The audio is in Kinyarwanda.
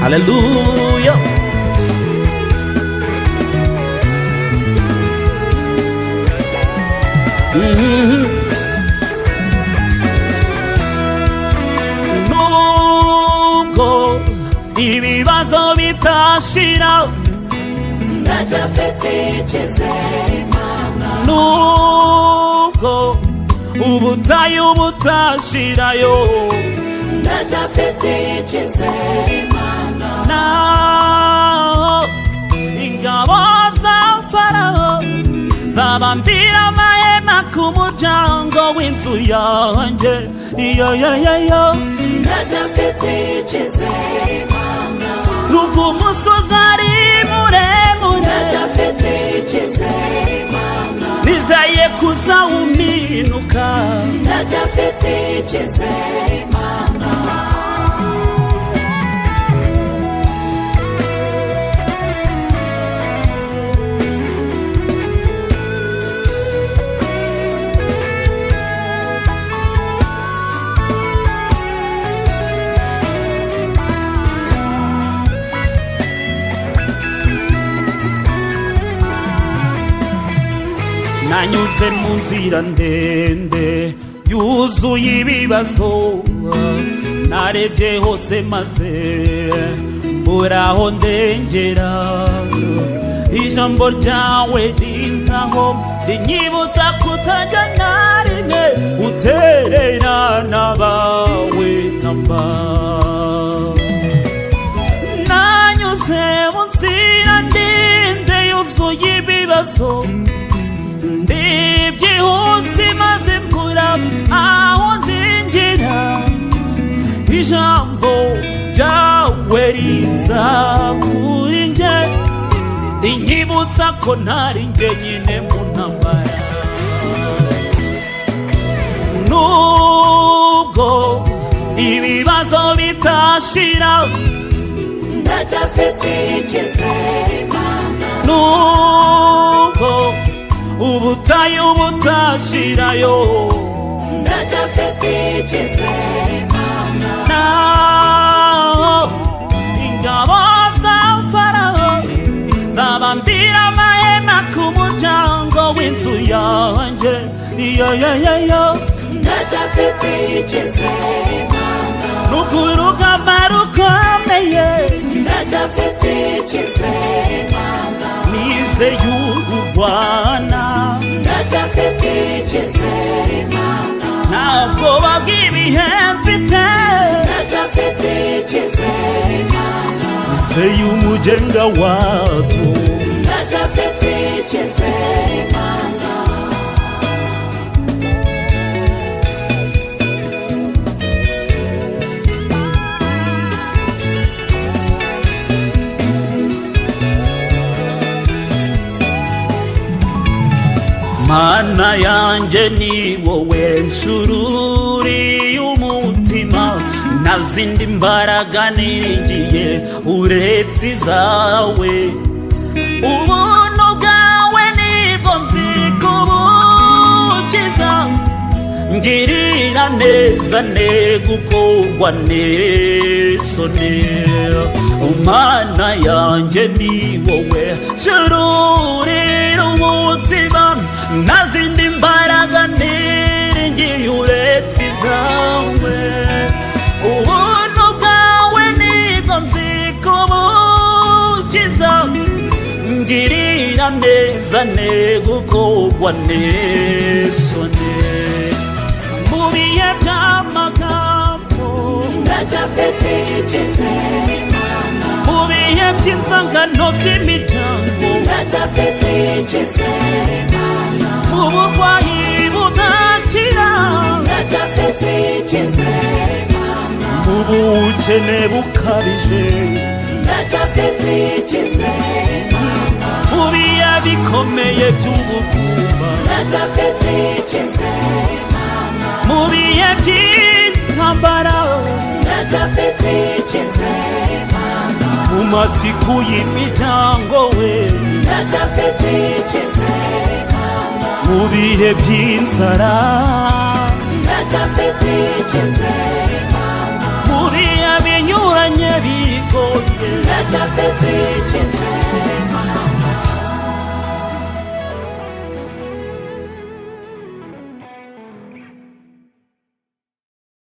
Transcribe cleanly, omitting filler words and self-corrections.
Hallelujah. Nubwo ibibazo bitashira, ndacyafite icyizere Imana. Nubwo ubutayu butashirayo, ndacyafite icyizere Imana. naho ingabo za Farawo zabambira amahema ku muryango w'inzu yanjye, ndacyafite icyizere Imana. nubwo umusozi ari muremure, ndacyafite icyizere Imana. nizeye kuzawuminuka, ndacyafite icyizere Imana. nanyuze mu nzira ndende yuzuye ibibazo, narebye hose maze mburaho ndengera, ijambo ryawe rinzaho rinyibutsa kutajya na rimwe utererana bawe namba. Nanyuze mu nzira ndende yuzuye ibibazo, ndibyihuse maze mbura aho nzinjira, ijambo ryawe riza kuri nje rinyibutsa ko ntari njyenyine mu ntambara. Nubwo ibibazo bitashira, ndacyafite icyizere Imana. nubwo ubutayu butashirayo, ndacyafite icyizere Imana. naho ingabo za Farawo zabambira amahema ku muryango w'inzu yanjye, ndacyafite icyizere Imana. nubwo urugamba rukomeye, ndacyafite icyizere Imana. nizeye urwana, ndacyafite icyizere Imana. ntabwo bw'ibihe mfite, ndacyafite icyizere Imana. nizeye umugenga wabyo, ndacyafite icyizere Imana. Mana yanjye ni wowe nshururiye umutima, nta zindi mbaraga niringiye uretse izawe. Ubuntu bwawe nibwo nzi kubukiza, ngirira neza negukorwa n'isoni. Mana yanjye ni wowe nshururiye umutima, nta zindi mbaraga niringiye uretse izawe. Ubuntu bwawe nibwo nzi kubukiza, ngirira neza negukorwa n'isoni. Mu bihe by'amagambo, ndacyafite icyizere Imana. mu bihe by'inzangano z'imiryango, ndacyafite icyizere Imana. mu burwayi budakira, ndacyafite icyizere Imana. mu bukene bukabije, ndacyafite icyizere Imana. mu bihe bikomeye by'ubugumba, ndacyafite icyizere Imana. mu bihe by'intambara, ndacyafite icyizere Imana. mu matiku y'imiryango we, ndacyafite icyizere Imana. mu bihe by'inzara, ndacyafite icyizere mama muri binyuranye bigoye ndacyafite icyizere